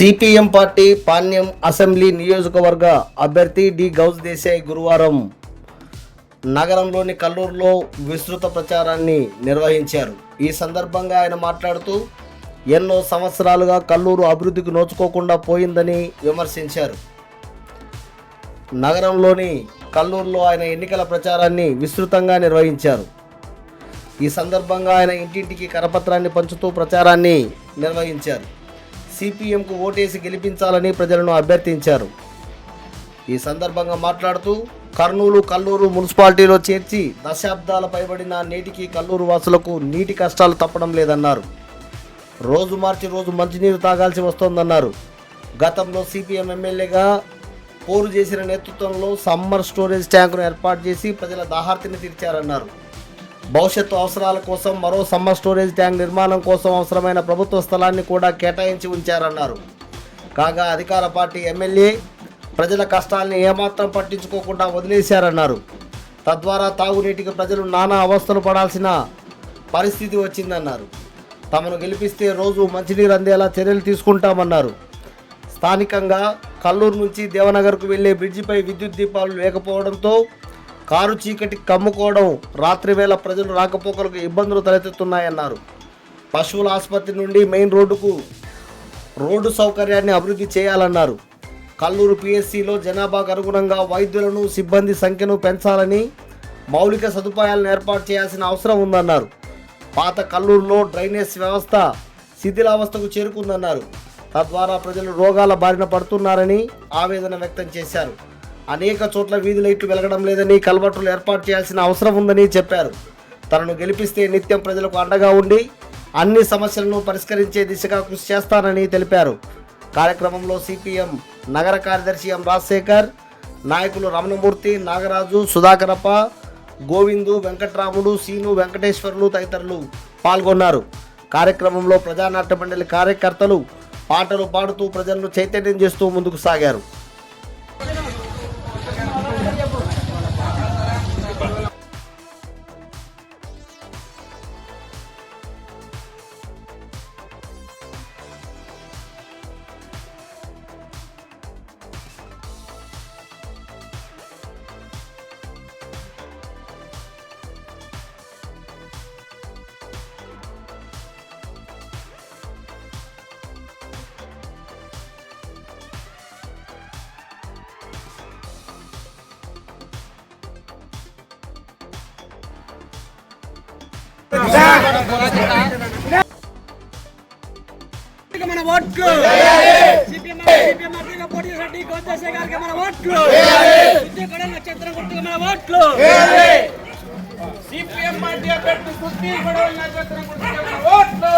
CPM party Panyam assembly నియోజకవర్గ అభ్యర్థి D Ghouse Desai గురువారం నగరంలోని కల్లూరులో విస్తృత ప్రచారాన్ని నిర్వహించారు. ఈ సందర్భంగా ఆయన మాట్లాడుతూ ఎన్నో సంవత్సరాలుగా కల్లూరు అభివృద్ధికి నోచుకోకుండా పోయిందని విమర్శించారు. నగరంలోని కల్లూరులో ఆయన ఎన్నికల ప్రచారాన్ని విస్తృతంగా నిర్వహించారు. ఈ సందర్భంగా ఆయన ఇంటింటికి కరపత్రాన్ని పంచుతూ ప్రచారాన్ని నిర్వహించారు. సిపిఎంకు ఓటేసి గెలిపించాలని ప్రజలను అభ్యర్థించారు. ఈ సందర్భంగా మాట్లాడుతూ కల్లూరు మున్సిపాలిటీలో చేర్చి దశాబ్దాల పైబడిన నేటికి కల్లూరు వాసులకు నీటి కష్టాలు తప్పడం లేదన్నారు. రోజు మార్చి రోజు మంచినీరు తాగాల్సి వస్తోందన్నారు. గతంలో సిపిఎం ఎమ్మెల్యేగా పోరు చేసిన నేతృత్వంలో సమ్మర్ స్టోరేజ్ ట్యాంకును ఏర్పాటు చేసి ప్రజల దాహార్తిని తీర్చారన్నారు. భవిష్యత్తు అవసరాల కోసం మరో సమ్మర్ స్టోరేజ్ ట్యాంక్ నిర్మాణం కోసం అవసరమైన ప్రభుత్వ స్థలాన్ని కూడా కేటాయించి ఉంచారన్నారు. కాగా అధికార పార్టీ ఎమ్మెల్యే ప్రజల కష్టాల్ని ఏమాత్రం పట్టించుకోకుండా వదిలేశారన్నారు. తద్వారా తాగునీటికి ప్రజలు నానా అవస్థలు పడాల్సిన పరిస్థితి వచ్చిందన్నారు. తమను గెలిపిస్తే రోజు మంచినీరు అందేలా చర్యలు తీసుకుంటామన్నారు. స్థానికంగా కల్లూరు నుంచి దేవనగర్కు వెళ్లే బ్రిడ్జిపై విద్యుత్ దీపాలు లేకపోవడంతో కారు చీకటి కమ్ముకోవడం, రాత్రి వేళ ప్రజలు రాకపోకలకు ఇబ్బందులు తలెత్తుతున్నాయన్నారు. పశువుల ఆసుపత్రి నుండి మెయిన్ రోడ్డు సౌకర్యాన్ని అభివృద్ధి చేయాలన్నారు. కల్లూరు పిఎస్సిలో జనాభాకు అనుగుణంగా వైద్యులను, సిబ్బంది సంఖ్యను పెంచాలని, మౌలిక సదుపాయాలను ఏర్పాటు చేయాల్సిన అవసరం ఉందన్నారు. పాత కల్లూరులో డ్రైనేజ్ వ్యవస్థ శిథిలావస్థకు చేరుకుందన్నారు. తద్వారా ప్రజలు రోగాల బారిన పడుతున్నారని ఆవేదన వ్యక్తం చేశారు. అనేక చోట్ల వీధి లైట్లు వెలగడం లేదని, కల్వర్టులు ఏర్పాటు చేయాల్సిన అవసరం ఉందని చెప్పారు. తనను గెలిపిస్తే నిత్యం ప్రజలకు అండగా ఉండి అన్ని సమస్యలను పరిష్కరించే దిశగా కృషి చేస్తానని తెలిపారు. కార్యక్రమంలో సిపిఎం నగర కార్యదర్శి ఎం రాజశేఖర్, నాయకులు రమణమూర్తి, నాగరాజు, సుధాకరప్ప, గోవిందు, వెంకట్రాముడు, సీను, వెంకటేశ్వర్లు తదితరులు పాల్గొన్నారు. కార్యక్రమంలో ప్రజానాట్య మండలి కార్యకర్తలు పాటలు పాడుతూ ప్రజలను చైతన్యం చేస్తూ ముందుకు సాగారు. మన ఓట్లు సిపిఎం పోటీ చేసిన గౌస్ దేశాయ్ గారికి మన ఓట్లు, ఉద్యోగ నక్షత్రం గుర్తుగా మన ఓట్లు, సిపిఎం పార్టీ అభ్యర్థి సుత్తి గొడవ నక్షత్రం గుర్తుగా మన ఓట్లు.